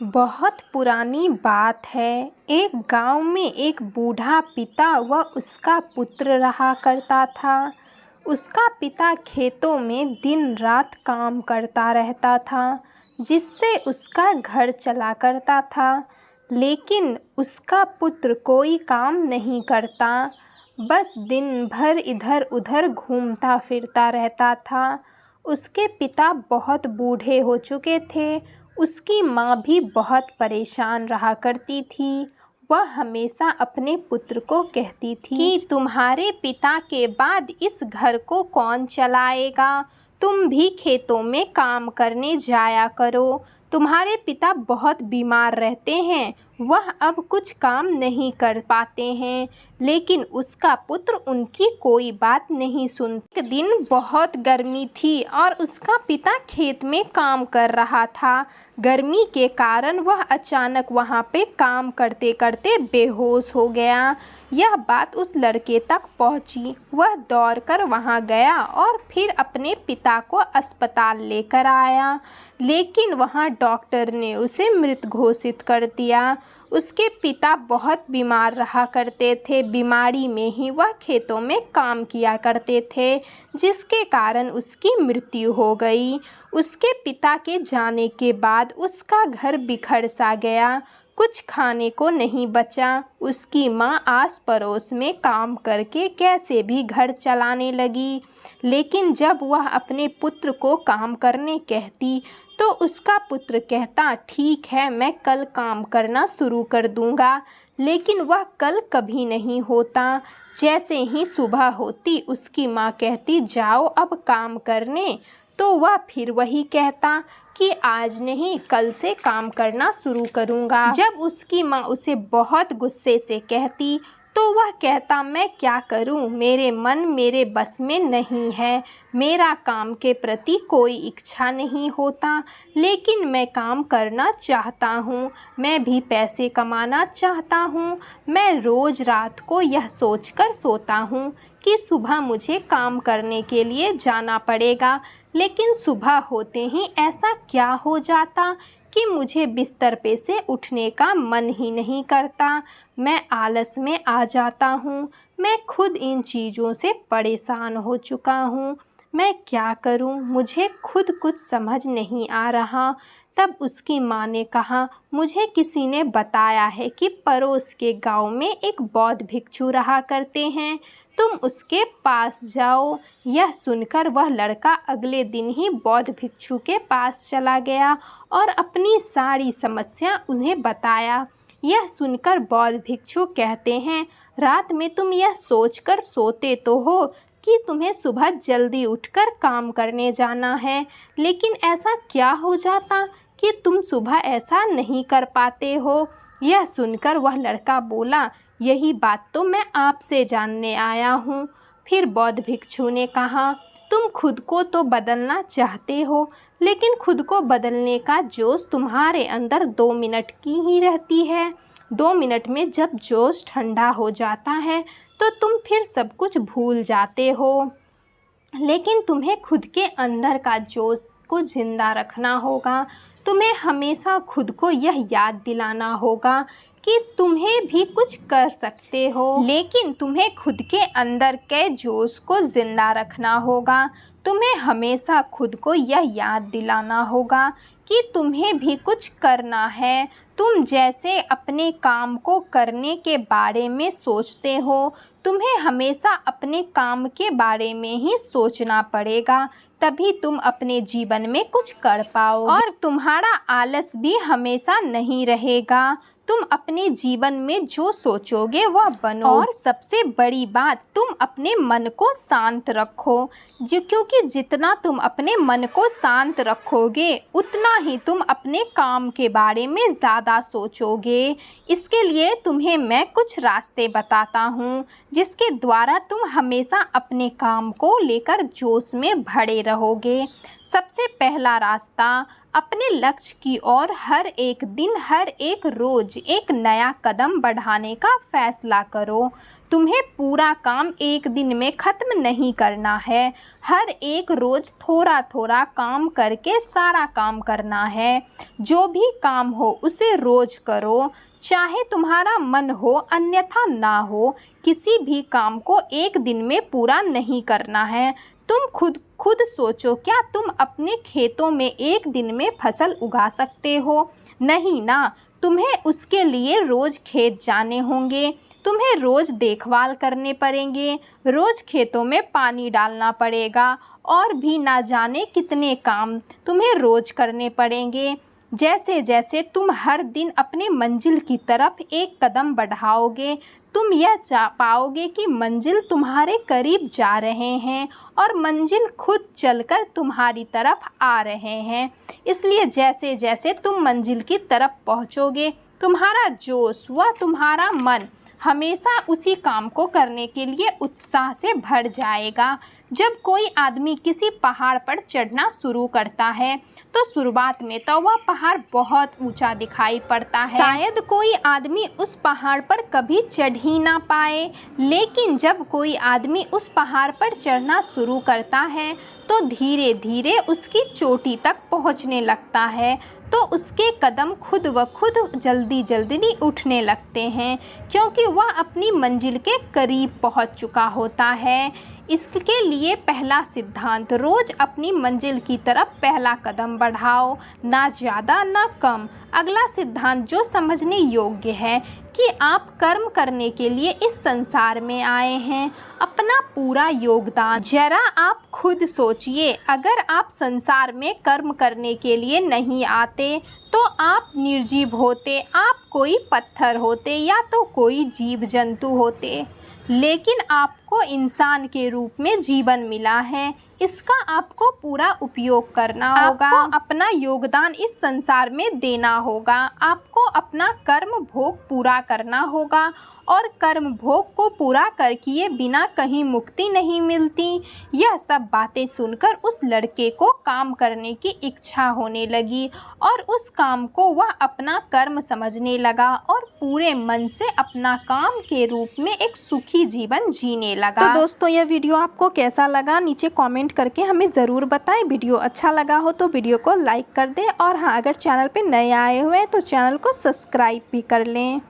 बहुत पुरानी बात है। एक गांव में एक बूढ़ा पिता व उसका पुत्र रहा करता था। उसका पिता खेतों में दिन रात काम करता रहता था, जिससे उसका घर चला करता था। लेकिन उसका पुत्र कोई काम नहीं करता, बस दिन भर इधर उधर घूमता फिरता रहता था। उसके पिता बहुत बूढ़े हो चुके थे। उसकी माँ भी बहुत परेशान रहा करती थी। वह हमेशा अपने पुत्र को कहती थी कि तुम्हारे पिता के बाद इस घर को कौन चलाएगा। तुम भी खेतों में काम करने जाया करो। तुम्हारे पिता बहुत बीमार रहते हैं, वह अब कुछ काम नहीं कर पाते हैं। लेकिन उसका पुत्र उनकी कोई बात नहीं सुनता। एक दिन बहुत गर्मी थी और उसका पिता खेत में काम कर रहा था। गर्मी के कारण वह अचानक वहाँ पे काम करते करते बेहोश हो गया। यह बात उस लड़के तक पहुँची। वह दौड़कर वहाँ गया और फिर अपने पिता को अस्पताल लेकर आया, लेकिन वहाँ डॉक्टर ने उसे मृत घोषित कर दिया। उसके पिता बहुत बीमार रहा करते थे। बीमारी में ही वह खेतों में काम किया करते थे, जिसके कारण उसकी मृत्यु हो गई। उसके पिता के जाने के बाद उसका घर बिखर सा गया। कुछ खाने को नहीं बचा। उसकी माँ आस पड़ोस में काम करके कैसे भी घर चलाने लगी। लेकिन जब वह अपने पुत्र को काम करने कहती तो उसका पुत्र कहता, ठीक है, मैं कल काम करना शुरू कर दूंगा। लेकिन वह कल कभी नहीं होता। जैसे ही सुबह होती उसकी माँ कहती, जाओ अब काम करने, तो वह फिर वही कहता कि आज नहीं, कल से काम करना शुरू करूँगा। जब उसकी माँ उसे बहुत गुस्से से कहती तो वह कहता, मैं क्या करूं, मेरे मन मेरे बस में नहीं है। मेरा काम के प्रति कोई इच्छा नहीं होता, लेकिन मैं काम करना चाहता हूं। मैं भी पैसे कमाना चाहता हूं। मैं रोज़ रात को यह सोचकर सोता हूं कि सुबह मुझे काम करने के लिए जाना पड़ेगा, लेकिन सुबह होते ही ऐसा क्या हो जाता कि मुझे बिस्तर पे से उठने का मन ही नहीं करता। मैं आलस में आ जाता हूँ। मैं खुद इन चीज़ों से परेशान हो चुका हूँ। मैं क्या करूँ, मुझे खुद कुछ समझ नहीं आ रहा। तब उसकी माँ ने कहा, मुझे किसी ने बताया है कि पड़ोस के गांव में एक बौद्ध भिक्षु रहा करते हैं, तुम उसके पास जाओ। यह सुनकर वह लड़का अगले दिन ही बौद्ध भिक्षु के पास चला गया और अपनी सारी समस्या उन्हें बताया। यह सुनकर बौद्ध भिक्षु कहते हैं, रात में तुम यह सोचकर सोते तो हो कि तुम्हें सुबह जल्दी उठकर काम करने जाना है, लेकिन ऐसा क्या हो जाता कि तुम सुबह ऐसा नहीं कर पाते हो। यह सुनकर वह लड़का बोला, यही बात तो मैं आपसे जानने आया हूँ। फिर बौद्ध भिक्षु ने कहा, तुम खुद को तो बदलना चाहते हो, लेकिन खुद को बदलने का जोश तुम्हारे अंदर 2 मिनट की ही रहती है। 2 मिनट में जब जोश ठंडा हो जाता है तो तुम फिर सब कुछ भूल जाते हो। लेकिन तुम्हें खुद के अंदर का जोश को जिंदा रखना होगा। तुम्हें हमेशा खुद को यह याद दिलाना होगा कि तुम्हें भी कुछ कर सकते हो। लेकिन तुम्हें खुद के अंदर के जोश को जिंदा रखना होगा। तुम्हें हमेशा खुद को यह याद दिलाना होगा कि तुम्हें भी कुछ करना है। तुम जैसे अपने काम को करने के बारे में सोचते हो, तुम्हें हमेशा अपने काम के बारे में ही सोचना पड़ेगा, तभी तुम अपने जीवन में कुछ कर पाओ। और तुम्हारा आलस भी हमेशा नहीं रहेगा। तुम अपने जीवन में जो सोचोगे वह बनो। और सबसे बड़ी बात, तुम अपने मन को शांत रखो, क्योंकि जितना तुम अपने मन को शांत रखोगे उतना ही तुम अपने काम के बारे में ज़्यादा सोचोगे। इसके लिए तुम्हें मैं कुछ रास्ते बताता हूँ, जिसके द्वारा तुम हमेशा अपने काम को लेकर जोश में भरे रहोगे। सबसे पहला रास्ता, अपने लक्ष्य की ओर हर एक दिन, हर एक रोज एक नया कदम बढ़ाने का फैसला करो। तुम्हें पूरा काम एक दिन में ख़त्म नहीं करना है। हर एक रोज़ थोड़ा थोड़ा काम करके सारा काम करना है। जो भी काम हो उसे रोज़ करो, चाहे तुम्हारा मन हो अन्यथा ना हो। किसी भी काम को एक दिन में पूरा नहीं करना है। तुम खुद सोचो, क्या तुम अपने खेतों में एक दिन में फसल उगा सकते हो? नहीं ना। तुम्हें उसके लिए रोज़ खेत जाने होंगे, तुम्हें रोज़ देखभाल करने पड़ेंगे, रोज़ खेतों में पानी डालना पड़ेगा और भी ना जाने कितने काम तुम्हें रोज़ करने पड़ेंगे। जैसे जैसे तुम हर दिन अपने मंजिल की तरफ एक कदम बढ़ाओगे, तुम यह पाओगे कि मंजिल तुम्हारे करीब जा रहे हैं और मंजिल खुद चलकर तुम्हारी तरफ आ रहे हैं। इसलिए जैसे जैसे तुम मंजिल की तरफ पहुँचोगे, तुम्हारा जोश व तुम्हारा मन हमेशा उसी काम को करने के लिए उत्साह से भर जाएगा। जब कोई आदमी किसी पहाड़ पर चढ़ना शुरू करता है तो शुरुआत में तो वह पहाड़ बहुत ऊंचा दिखाई पड़ता है। शायद कोई आदमी उस पहाड़ पर कभी चढ़ ही ना पाए, लेकिन जब कोई आदमी उस पहाड़ पर चढ़ना शुरू करता है तो धीरे धीरे उसकी चोटी तक पहुंचने लगता है, तो उसके कदम खुद व खुद जल्दी जल्दी उठने लगते हैं, क्योंकि वह अपनी मंजिल के करीब पहुंच चुका होता है। इसके लिए पहला सिद्धांत, रोज़ अपनी मंजिल की तरफ पहला कदम बढ़ाओ, ना ज़्यादा ना कम। अगला सिद्धांत जो समझने योग्य है कि आप कर्म करने के लिए इस संसार में आए हैं, अपना पूरा योगदान। जरा आप खुद सोचिए, अगर आप संसार में कर्म करने के लिए नहीं आते तो आप निर्जीव होते, आप कोई पत्थर होते या तो कोई जीव जंतु होते, लेकिन आपको इंसान के रूप में जीवन मिला है। इसका आपको पूरा उपयोग करना होगा, आपको अपना योगदान इस संसार में देना होगा, आपको अपना कर्म भोग पूरा करना होगा और कर्म भोग को पूरा कर किए बिना कहीं मुक्ति नहीं मिलती। यह सब बातें सुनकर उस लड़के को काम करने की इच्छा होने लगी और उस काम को वह अपना कर्म समझने लगा और पूरे मन से अपना काम के रूप में एक सुखी जीवन जीने लगा। तो दोस्तों, यह वीडियो आपको कैसा लगा नीचे कमेंट करके हमें ज़रूर बताएं। वीडियो अच्छा लगा हो तो वीडियो को लाइक कर दें और हाँ, अगर चैनल पे नए आए हुए हैं तो चैनल को सब्सक्राइब भी कर लें।